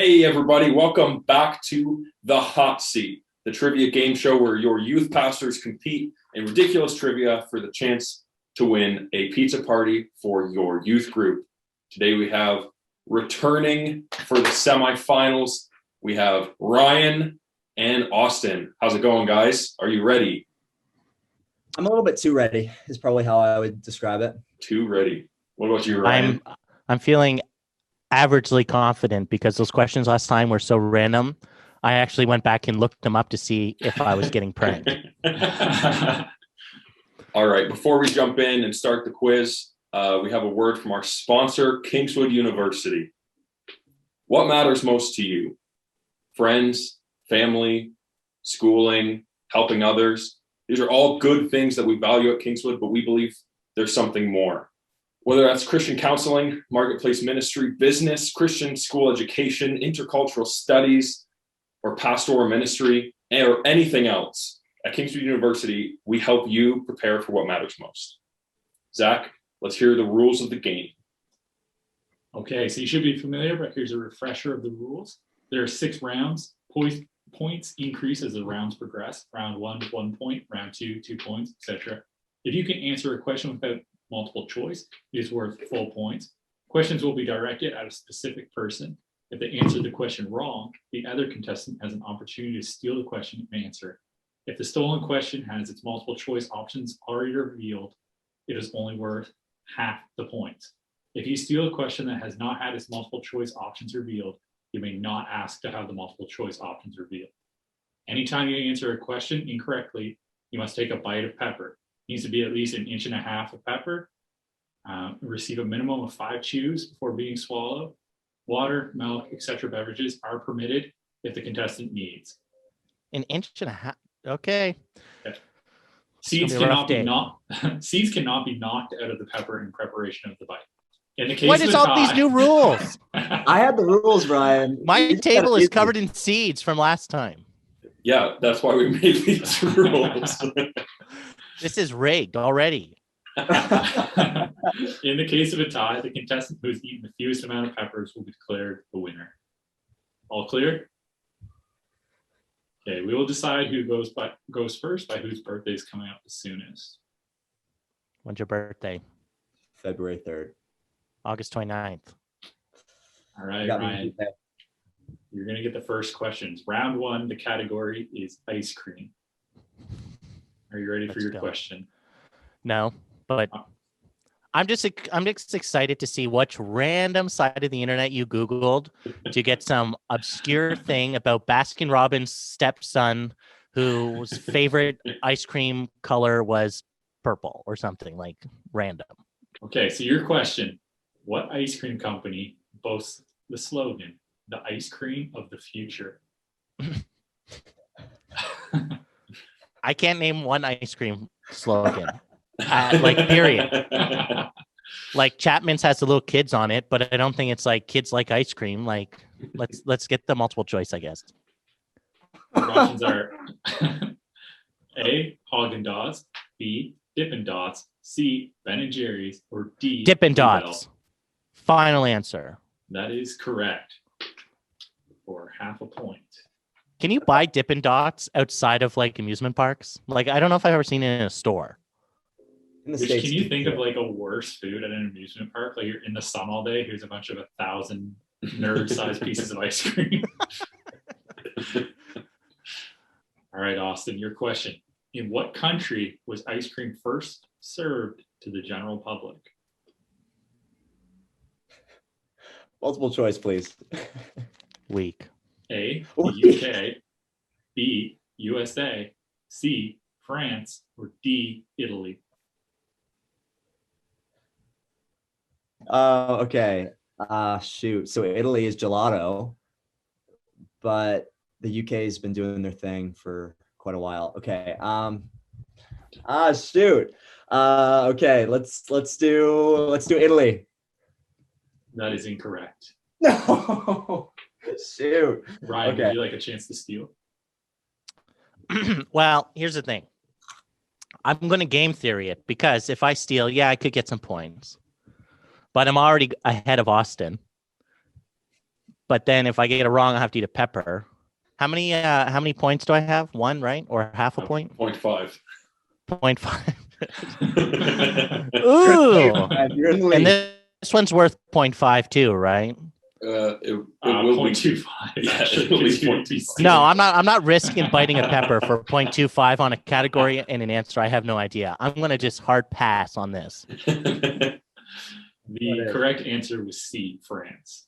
Hey, everybody, welcome back to The Hot Seat, the trivia game show where your youth pastors compete in ridiculous trivia for the chance to win a pizza party for your youth group. Today we have returning for the semifinals, we have Ryan and Austin. How's it going, guys? Are you ready? I'm a little bit too ready is probably how I would describe it. Too ready. What about you, Ryan? I'm feeling averagely confident because those questions last time were so random. I actually went back and looked them up to see if I was getting pranked. All right, before we jump in and start the quiz, we have a word from our sponsor, Kingswood University. What matters most to you? Friends, family, schooling, helping others. These are all good things that we value at Kingswood, but we believe there's something more. Whether that's Christian counseling, marketplace ministry, business, Christian school education, intercultural studies, or pastoral ministry, or anything else, at Kingswood University, we help you prepare for what matters most. Zach, let's hear the rules of the game. Okay, so you should be familiar, but here's a refresher of the rules. There are 6 rounds. Points increase as the rounds progress. Round 1, 1 point. Round 2, 2 points, etc. If you can answer a question without multiple choice, it is worth full points. Questions will be directed at a specific person. If they answer the question wrong, the other contestant has an opportunity to steal the question and answer. If the stolen question has its multiple choice options already revealed, it is only worth half the points. If you steal a question that has not had its multiple choice options revealed, you may not ask to have the multiple choice options revealed. Anytime you answer a question incorrectly, you must take a bite of pepper. It needs to be at least 1.5 inches of pepper. Receive a minimum of 5 chews before being swallowed. Water, milk, etc. beverages are permitted if the contestant needs. 1.5 inches. Okay. Seeds cannot be knocked out of the pepper in preparation of the bite. In the case what is all these new rules? I had the rules, Ryan. My table is covered in seeds from last time. Yeah, that's why we made these rules. This is rigged already. In the case of a tie, the contestant who has eaten the fewest amount of peppers will be declared the winner. All clear? Okay, we will decide who goes first by whose birthday is coming up the soonest. When's your birthday? February 3rd. August 29th. All right, Ryan. You're going to get the first questions. Round 1, the category is ice cream. Are you ready for your question? No, but I'm just excited to see which random side of the internet you Googled to get some obscure thing about Baskin-Robbins' stepson whose favorite ice cream color was purple or something like random. Okay, so your question, what ice cream company boasts the slogan, the ice cream of the future? I can't name one ice cream slogan. Period. Like Chapman's has the little kids on it, but I don't think it's like kids like ice cream. Like, let's get the multiple choice, I guess. Options are A, Haagen-Dazs, B, Dippin' Dots, C, Ben & Jerry's, or D, Dippin' Dots. Final answer. That is correct. For half a point. Can you buy Dippin' Dots outside of like amusement parks? Like, I don't know if I've ever seen it in a store. Can you think of like a worse food at an amusement park? Like you're in the sun all day. Here's a bunch of 1,000 nerd-sized pieces of ice cream. All right, Austin, your question. In what country was ice cream first served to the general public? Multiple choice, please. Weak. A, the UK, B, USA, C, France, or D, Italy? Okay. Shoot. So Italy is gelato, but the UK has been doing their thing for quite a while. Okay. Shoot. Okay. Let's do Italy. That is incorrect. No. Shoot. Ryan, would you like a chance to steal? Well, here's the thing. I'm going to game theory it because if I steal, I could get some points. But I'm already ahead of Austin. But then if I get it wrong, I have to eat a pepper. How many points do I have? One, right? Or half a point? 0.5. 0.5. Ooh. You're in the And lead. this one's worth 0.5 too, right? It will be 0.25. Yeah, actually, it'll be because you'd 0.25. No, I'm not risking biting a pepper for 0.25 on a category and an answer I have no idea. I'm gonna just hard pass on this. The Whatever. correct answer was C, France.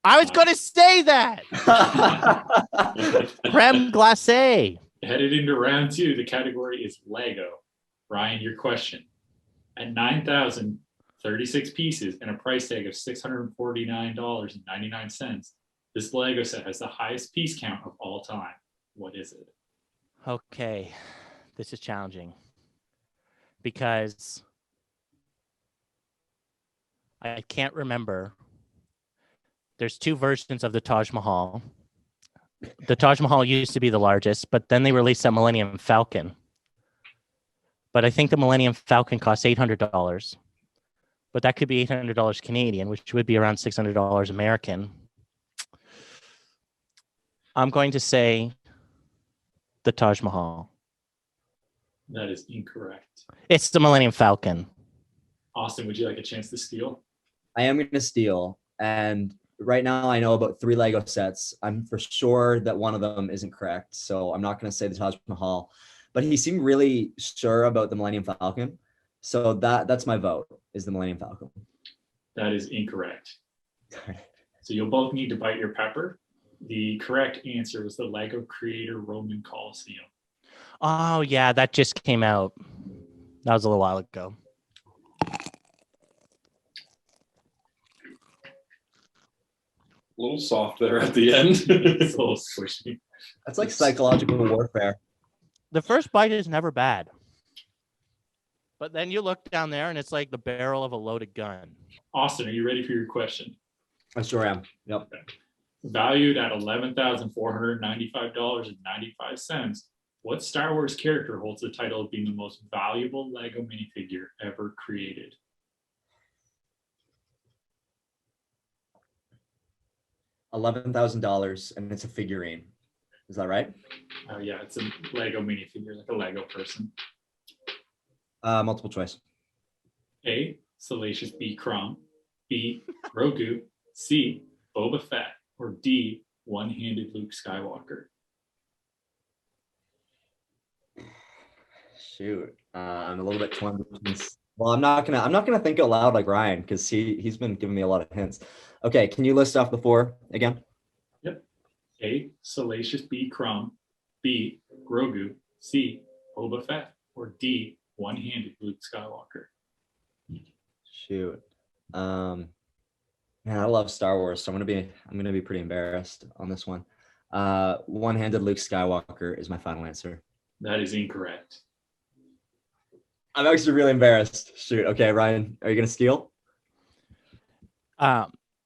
I was gonna say that. Creme glacé. Headed into round 2, the category is Lego. Ryan, your question. At 9,036 pieces and a price tag of $649.99, this Lego set has the highest piece count of all time. What is it? Okay, this is challenging because I can't remember. There's two versions of the Taj Mahal. The Taj Mahal used to be the largest, but then they released a Millennium Falcon. But I think the Millennium Falcon costs $800, but that could be $800 Canadian, which would be around $600 American. I'm going to say the Taj Mahal. That is incorrect. It's the Millennium Falcon. Austin, would you like a chance to steal? I am going to steal. And right now I know about 3 Lego sets. I'm for sure that one of them isn't correct. So I'm not going to say the Taj Mahal. But he seemed really sure about the Millennium Falcon. So that's my vote, is the Millennium Falcon. That is incorrect. So you'll both need to bite your pepper. The correct answer was the Lego Creator Roman Colosseum. Oh, yeah, that just came out. That was a little while ago. A little soft there at the end. It's a little squishy. That's like psychological warfare. The first bite is never bad. But then you look down there and it's like the barrel of a loaded gun. Austin, are you ready for your question? I sure am. Yep. Valued at $11,495.95, what Star Wars character holds the title of being the most valuable Lego minifigure ever created? $11,000 and it's a figurine. Is that right? Oh yeah, it's a Lego minifigure, like a Lego person. Multiple choice. A, Salacious B. Crumb. B, Grogu. C, Boba Fett. Or D, one-handed Luke Skywalker. Shoot. I'm a little bit torn between. Well, I'm not gonna think out loud like Ryan because he's been giving me a lot of hints. Okay, can you list off the 4 again? Yep. A, Salacious B. Crumb. B, Grogu. C, Boba Fett. Or D, one-handed Luke Skywalker. Shoot. Man, I love Star Wars, so I'm gonna be pretty embarrassed on this one. One-handed Luke Skywalker is my final answer. That is incorrect. I'm actually really embarrassed. Shoot. Okay, Ryan, are you gonna steal?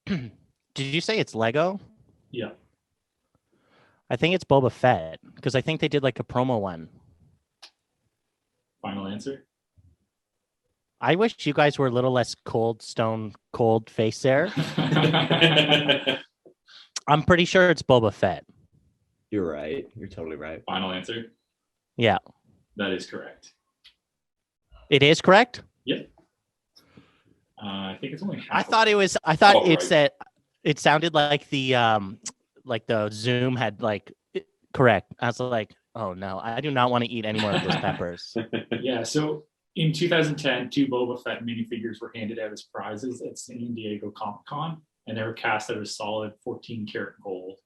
Did you say it's Lego? Yeah. I think it's Boba Fett because I think they did like a promo one. Final answer? I wish you guys were a little less cold face there. I'm pretty sure it's Boba Fett. You're right. You're totally right. Final answer? Yeah, That is correct. it is correct. Yep. I think it's only half. I thought it right. said it sounded like the Zoom had correct. I was like, oh no, I do not want to eat any more of those peppers. Yeah, so in 2010, 2 Boba Fett minifigures were handed out as prizes at San Diego Comic-Con, and they were cast out of solid 14-karat gold.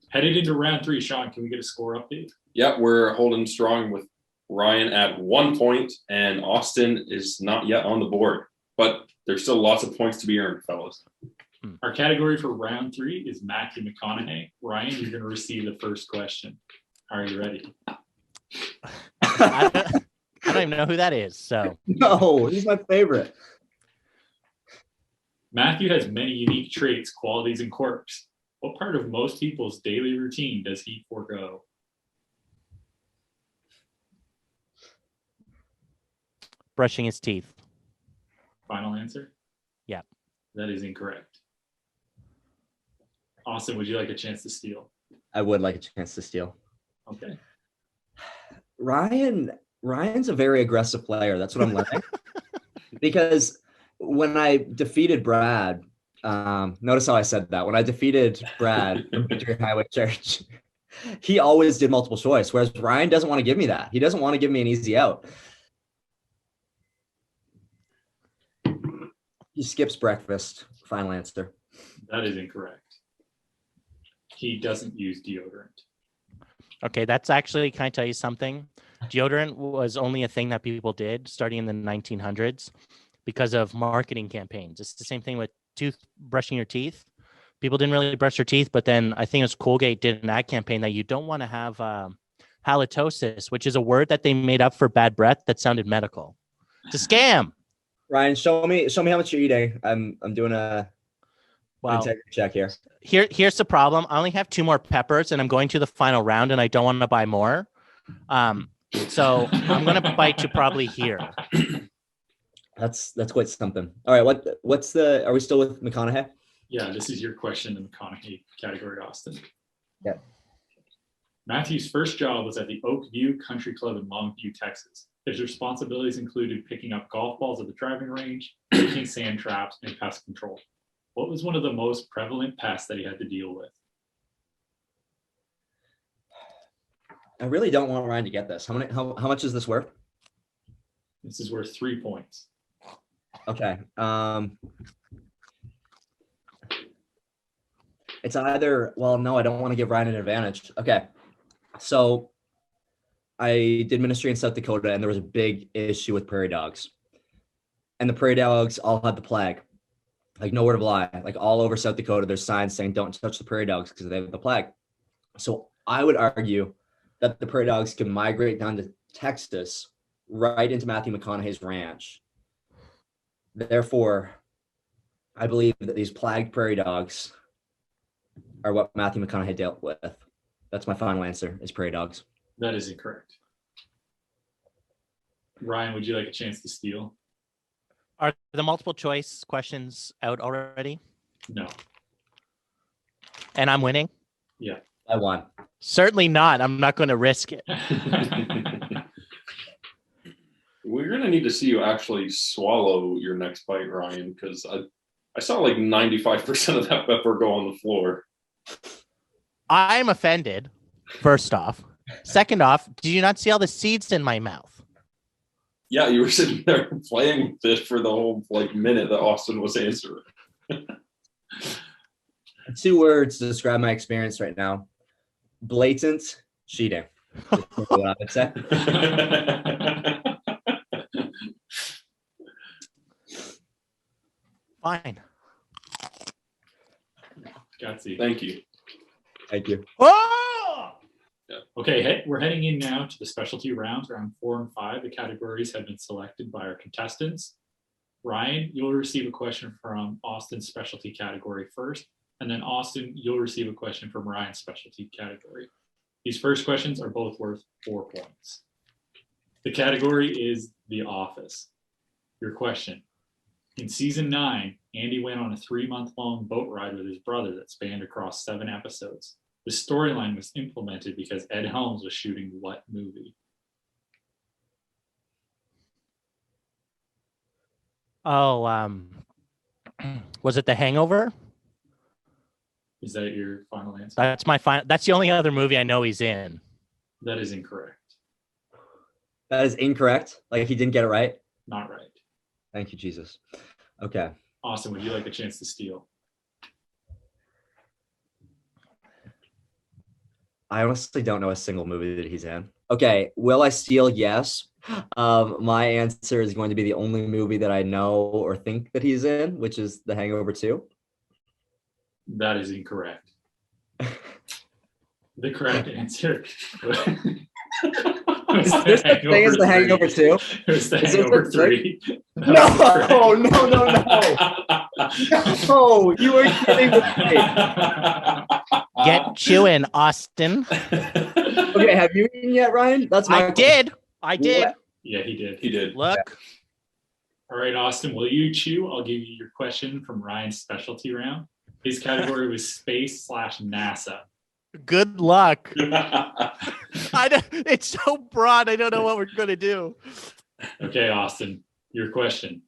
Headed into round 3, Sean, can we get a score update? Yep, we're holding strong with Ryan at 1 point, and Austin is not yet on the board. But there's still lots of points to be earned, fellas. Our category for round 3 is Matthew McConaughey. Ryan, you're going to receive the first question. Are you ready? I don't even know who that is. So No, he's my favorite. Matthew has many unique traits, qualities, and quirks. What part of most people's daily routine does he forego? brushing his teeth. Final answer? Yeah. That is incorrect. Austin, would you like a chance to steal? I would like a chance to steal. Okay. Ryan's a very aggressive player. That's what I'm learning. Because when I defeated Brad, notice how I said that. When I defeated Brad from Victory Highway Church, he always did multiple choice, whereas Ryan doesn't want to give me that. He doesn't want to give me an easy out. He skips breakfast. Final answer. That is incorrect. He doesn't use deodorant. Okay, that's actually, can I tell you something? Deodorant was only a thing that people did starting in the 1900s because of marketing campaigns. It's the same thing with brushing your teeth. People didn't really brush their teeth, but then I think it was Colgate did an ad campaign that you don't want to have halitosis, which is a word that they made up for bad breath that sounded medical. It's a scam. Ryan, show me how much you're eating. I'm doing an integrity check here. Here's the problem. I only have 2 more peppers and I'm going to the final round and I don't want to buy more. So I'm going to bite to probably here. That's quite something. All right. Are we still with McConaughey? Yeah, this is your question in the McConaughey category, Austin. Yeah. Matthew's first job was at the Oak View Country Club in Longview, Texas. His responsibilities included picking up golf balls at the driving range, making sand traps, and pest control. What was one of the most prevalent pests that he had to deal with? I really don't want Ryan to get this. How much is this worth? This is worth 3 points. Okay. It's either, well, no, I don't want to give Ryan an advantage. Okay. So I did ministry in South Dakota and there was a big issue with prairie dogs. And the prairie dogs all had the plague. Like, no word of a lie. Like, all over South Dakota, there's signs saying don't touch the prairie dogs because they have the plague. So I would argue that the prairie dogs can migrate down to Texas right into Matthew McConaughey's ranch. Therefore, I believe that these plagued prairie dogs are what Matthew McConaughey dealt with. That's my final answer, is prairie dogs. That is incorrect. Ryan, would you like a chance to steal? Are the multiple choice questions out already? No. And I'm winning? Yeah. I won. Certainly not. I'm not going to risk it. We're going to need to see you actually swallow your next bite, Ryan, because I saw like 95% of that pepper go on the floor. I'm offended, first off. Second off, did you not see all the seeds in my mouth? Yeah, you were sitting there playing with it for the whole minute that Austin was answering. 2 words to describe my experience right now. Blatant cheating. That's what I would say. Fine. Gutsy. Thank you. Thank you. Oh! Okay, we're heading in now to the specialty rounds, round 4 and 5. The categories have been selected by our contestants. Ryan, you'll receive a question from Austin's specialty category first, and then Austin, you'll receive a question from Ryan's specialty category. These first questions are both worth 4 points. The category is The Office. Your question. In season 9, Andy went on a 3-month-long boat ride with his brother that spanned across 7 episodes. The storyline was implemented because Ed Helms was shooting what movie? Oh, was it The Hangover? Is that your final answer? That's my final. That's the only other movie I know he's in. That is incorrect. That is incorrect. Like, he didn't get it right. Not right. Thank you, Jesus. Okay. Austin, would you like a chance to steal? I honestly don't know a single movie that he's in. Okay. Will I steal? Yes. My answer is going to be the only movie that I know or think that he's in, which is The Hangover 2. That is incorrect. The correct answer Is this the thing as The Hangover 2? It was The Hangover 3. No, no. No, you were kidding with me. Get chewing, Austin. Okay, have you eaten yet, Ryan? That's my I did. What? Yeah, he did. He did. Look. All right, Austin, will you chew? I'll give you your question from Ryan's specialty round. His category was space / NASA. Good luck. It's so broad. I don't know what we're going to do. Okay, Austin, your question.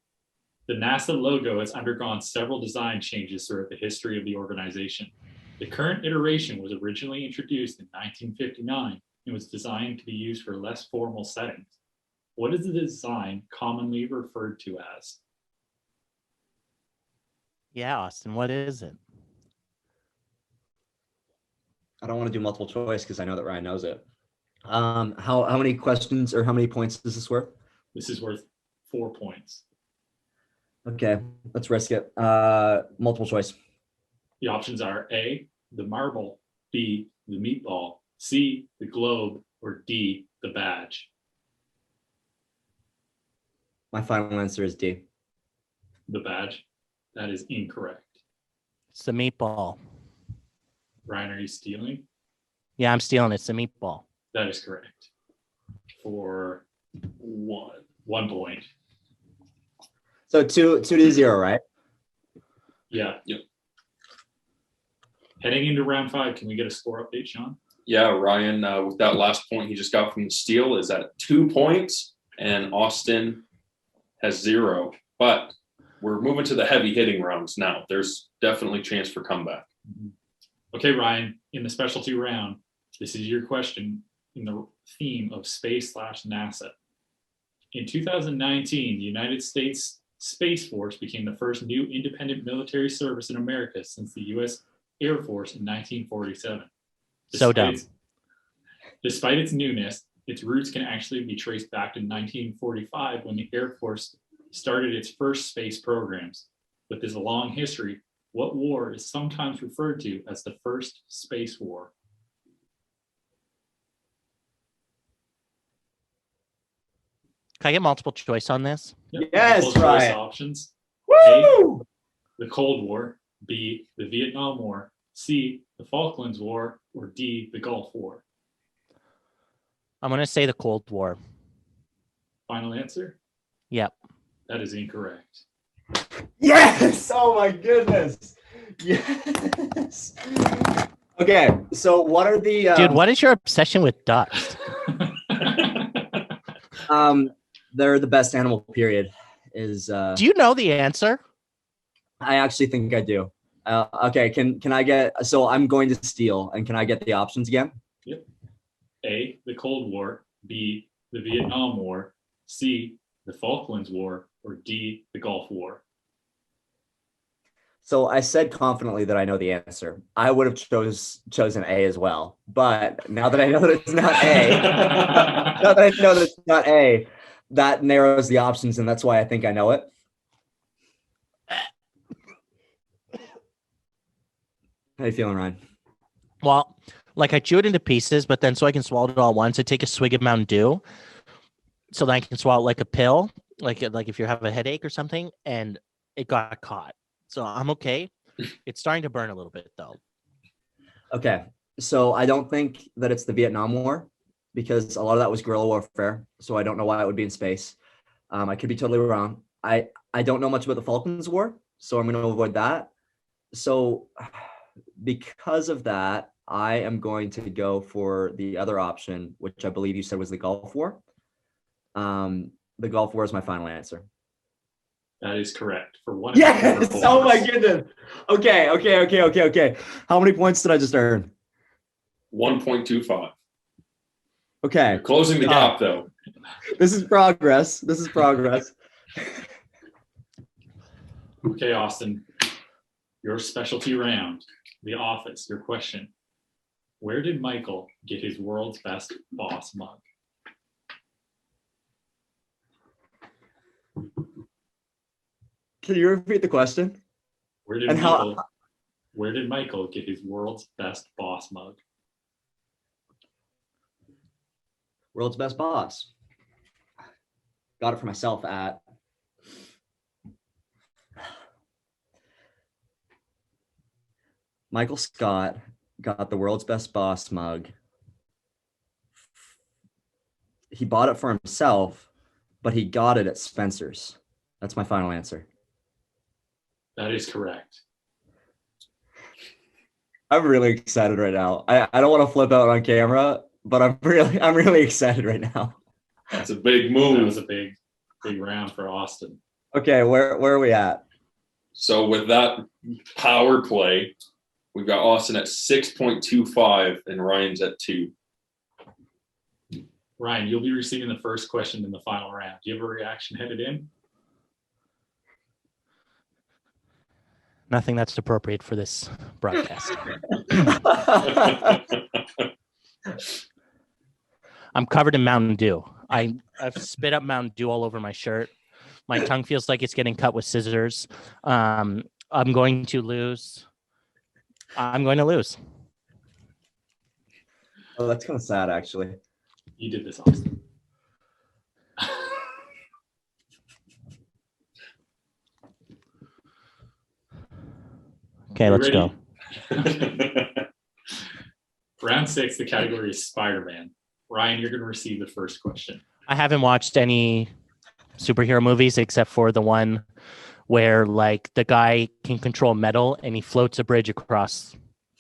The NASA logo has undergone several design changes throughout the history of the organization. The current iteration was originally introduced in 1959 and was designed to be used for less formal settings. What is the design commonly referred to as? Yeah, Austin, what is it? I don't want to do multiple choice because I know that Ryan knows it. How many questions or how many points is this worth? This is worth 4 points. Okay, let's risk it. Multiple choice. The options are A, the marble, B, the meatball, C, the globe, or D, the badge. My final answer is D. The badge? That is incorrect. It's the meatball. Ryan, are you stealing? Yeah, I'm stealing it. It's the meatball. That is correct. For 1 point. So 2-0, right? Yeah. Yep. Heading into round 5, can we get a score update, Sean? Yeah, Ryan, with that last point he just got from the steal, is at 2 points, and Austin has 0. But we're moving to the heavy hitting rounds now. There's definitely chance for comeback. Okay, Ryan, in the specialty round, this is your question in the theme of space / NASA. In 2019, the United States Space Force became the first new independent military service in America since the U.S. Air Force in 1947. So dumb. Despite its newness, its roots can actually be traced back to 1945 when the Air Force started its first space programs. With this long history, what war is sometimes referred to as the First Space War? Can I get multiple choice on this? Yep, Yes, multiple choice Ryan. options. Woo! A, the Cold War, B, the Vietnam War, C, the Falklands War, or D, the Gulf War. I'm going to say the Cold War. Final answer? Yep. That is incorrect. Yes! Oh my goodness. Yes. Okay, so what are the Dude, what is your obsession with dust? they're the best animal, period. Is Do you know the answer? I actually think I do. Okay, can I get, so I'm going to steal, and can I get the options again? Yep. A, the Cold War, B, the Vietnam War, C, the Falklands War, or D, the Gulf War. So I said confidently that I know the answer. I would have chosen A as well. But now that I know that it's not A, now that I know that it's not A, that narrows the options, and that's why I think I know it. How you feeling, Ryan? Well, like I chew it into pieces, but then so I can swallow it all at once, I take a swig of Mountain Dew so that I can swallow it like a pill, like if you have a headache or something, and it got caught. So I'm okay. It's starting to burn a little bit though. Okay, so I don't think that it's the Vietnam War because a lot of that was guerrilla warfare. So I don't know why it would be in space. I could be totally wrong. I don't know much about the Falklands War, so I'm going to avoid that. So because of that, I am going to go for the other option, which I believe you said was the Gulf War. The Gulf War is my final answer. That is correct. For one. Yes! Oh my goodness. Okay. How many points did I just earn? 1.25. Okay. Closing the gap, though. This is progress. Okay, Austin. Your specialty round, The Office, your question. Where did Michael get his world's best boss mug? Can you repeat the question? Where did Michael get his world's best boss mug? World's best boss. Got it for myself at Michael Scott got the world's best boss mug. He bought it for himself, but he got it at Spencer's. That's my final answer. That is correct. I'm really excited right now. I don't want to flip out on camera, but I'm really excited right now. That's a big That was move. a big round for Austin. Okay, where are we at? So with that power play, we've got Austin at 6.25 and Ryan's at 2. Ryan, you'll be receiving the first question in the final round. Do you have a reaction headed in? Nothing that's appropriate for this broadcast. I'm covered in Mountain Dew. I've spit up Mountain Dew all over my shirt. My tongue feels like it's getting cut with scissors. I'm going to lose. I'm going to lose. Oh, that's kind of sad, actually. You did this, Austin. Okay, You let's ready? go. Round 6, the category is Spider-Man. Ryan, you're going to receive the first question. I haven't watched any superhero movies except for the one where like the guy can control metal and he floats a bridge across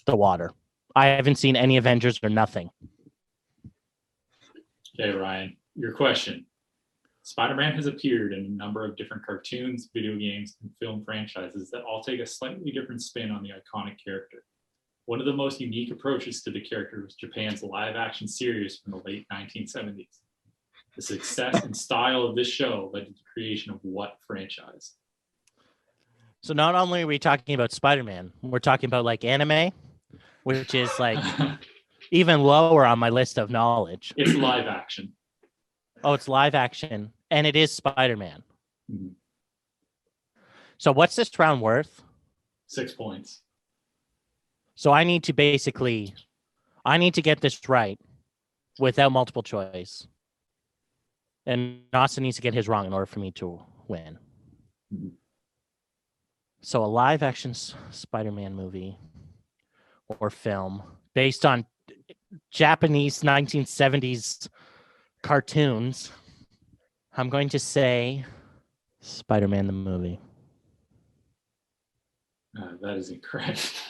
the water. I haven't seen any Avengers or nothing. Okay, Ryan, your question. Spider-Man has appeared in a number of different cartoons, video games, and film franchises that all take a slightly different spin on the iconic character. One of the most unique approaches to the character was Japan's live-action series from the late 1970s. The success and style of this show led to the creation of what franchise? So not only are we talking about Spider-Man, we're talking about like anime, which is like even lower on my list of knowledge. It's live action. Oh, it's live action, and it is Spider-Man. Mhm. So what's this round worth? 6 points. So I need to get this right without multiple choice. And Austin needs to get his wrong in order for me to win. Mhm. So a live action Spider-Man movie or film based on Japanese 1970s cartoons. I'm going to say Spider-Man the movie. That is incorrect.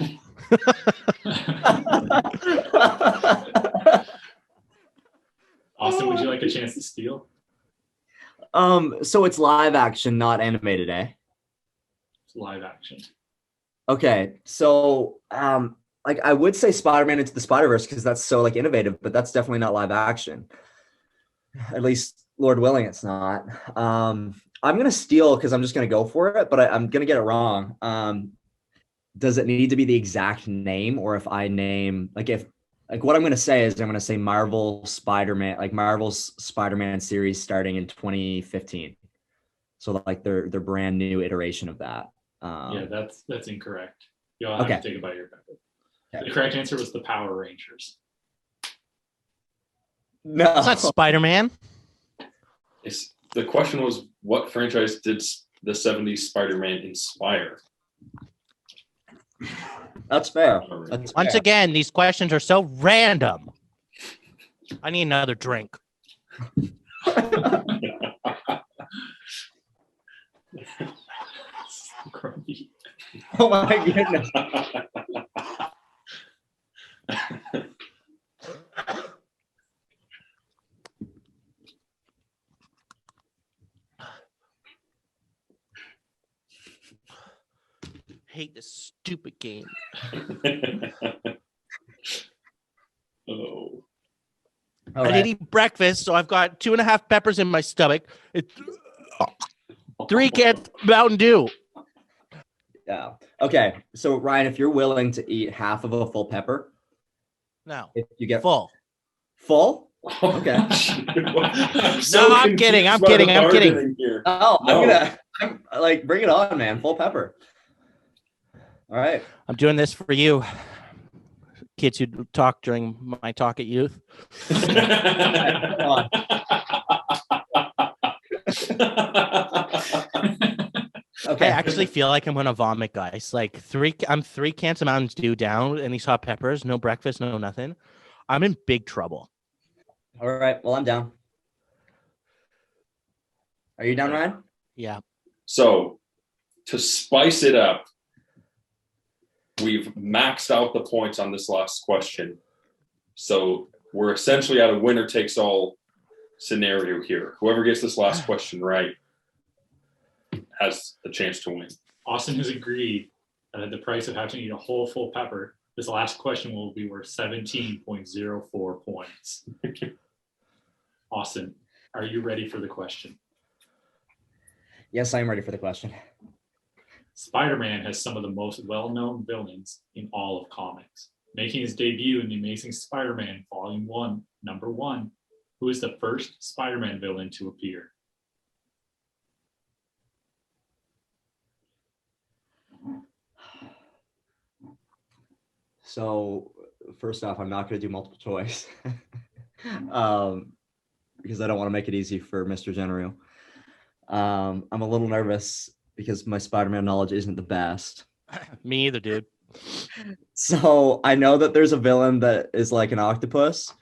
Austin, would you like a chance to steal? So it's live action, not animated, eh? It's live action. Okay, so like I would say Spider-Man Into the Spider-Verse because that's so like innovative, but that's definitely not live action. At least, Lord willing, it's not. I'm gonna steal because I'm just gonna go for it, but I'm gonna get it wrong. Does it need to be the exact name, or if I name like what I'm gonna say is I'm gonna say Marvel's Spider-Man series starting in 2015. So like their brand new iteration of that. Yeah, that's incorrect. You'll have Okay. to take it by your record. Okay. The correct answer was the Power Rangers. No, It's not Spider-Man. The question was, what franchise did the 70s Spider-Man inspire? that's fair. Once fair. again, these questions are so random. I need another drink. Grumpy. Oh my goodness. Hate this stupid game. Oh. All I right. didn't eat breakfast, so I've got 2.5 peppers in my stomach. 3 cans Mountain Dew. Yeah. Okay. So Ryan, if you're willing to eat half of a full pepper, No, if you get full. full, okay. I'm kidding, I'm kidding. Here. Oh, No. I'm like bring it on, man. Full pepper. All right. I'm doing this for you, kids who talk during my talk at youth. Come on. Okay. I actually feel like I'm gonna vomit, guys. Like I'm 3 cans of Mountain Dew down, and these hot peppers, no breakfast, no nothing. I'm in big trouble. All right. Well, I'm down. Are you down, Ryan? Yeah. So, to spice it up, we've maxed out the points on this last question. So we're essentially at a winner takes all scenario here. Whoever gets this last question right has a chance to win. Austin has agreed that at the price of having to eat a whole full pepper, this last question will be worth 17.04 points. Austin, are you ready for the question? Yes, I am ready for the question. Spider-Man has some of the most well-known villains in all of comics. Making his debut in The Amazing Spider-Man Volume 1, Number 1, who is the first Spider-Man villain to appear? So first off, I'm not going to do multiple choice because I don't want to make it easy for Mr. General. I'm a little nervous because my Spider-Man knowledge isn't the best. Me either, dude. So I know that there's a villain that is like an octopus,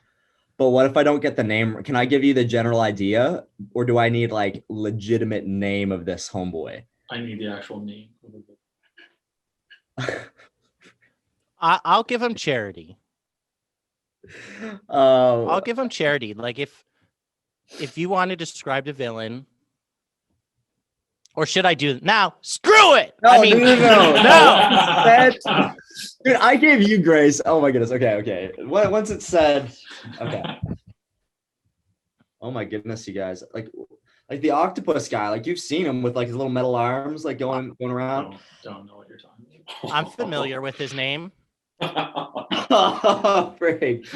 but what if I don't get the name? Can I give you the general idea, or do I need like legitimate name of this homeboy? I need the actual name. I'll give him charity. I'll give him charity. Like if you want to describe the villain, or should I do now? Screw it. No, I mean, no. Dude, I gave you grace. Oh my goodness. Okay. Once it's said, okay. Oh my goodness, you guys. Like the octopus guy. Like you've seen him with like his little metal arms, like going around. Don't know what you're talking about. I'm familiar with his name. Oh, freak.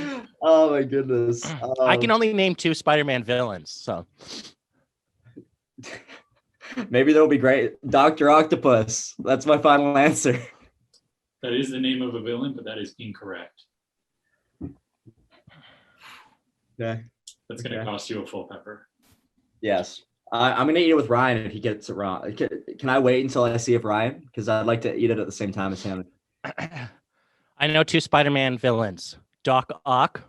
Oh my goodness. I can only name 2 Spider-Man villains, so maybe that'll be great. Dr. Octopus. That's my final answer. That is the name of a villain, but that is incorrect. Okay. That's going to cost you a full pepper. Yes. I'm going to eat it with Ryan if he gets it wrong. Can I wait until I see if Ryan? Because I'd like to eat it at the same time as him. I know 2 Spider-Man villains, Doc Ock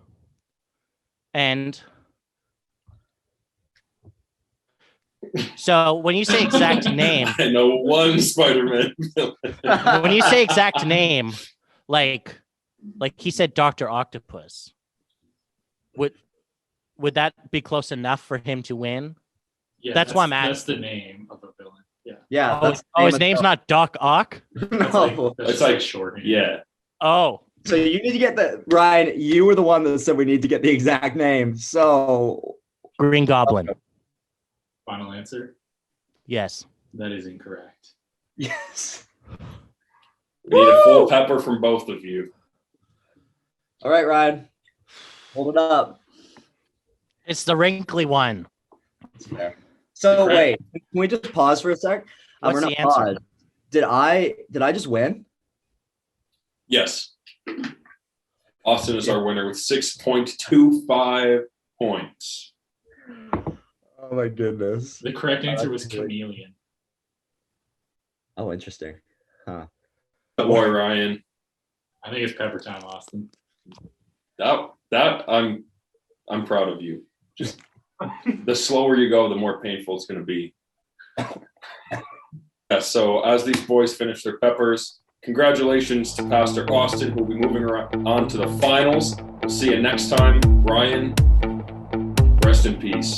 and so when you say exact name, I know one Spider-Man villain. when you say exact name, like he said Dr. Octopus, would that be close enough for him to win? Yeah, that's why I'm asking. That's the name of a villain. Yeah. Yeah. His name's not Doc Ock? No. It's like short. Yeah. Oh. So you need to get the Ryan. You were the one that said we need to get the exact name. So Green Goblin. Final answer? Yes. That is incorrect. Yes. We need a full pepper from both of you. All right, Ryan. Hold it up. It's the wrinkly one. That's fair. So wait, can we just pause for a sec? What's the answer? Pause. Did I just win? Yes. Austin is our winner with 6.25 points. Oh my goodness. The correct answer was chameleon. Oh, interesting. Huh. Boy, Ryan. I think it's pepper time, Austin. That I'm proud of you. Just the slower you go, the more painful it's going to be. Yeah, so as these boys finish their peppers, congratulations to Pastor Austin, who will be moving on to the finals. We'll see you next time. Ryan, rest in peace.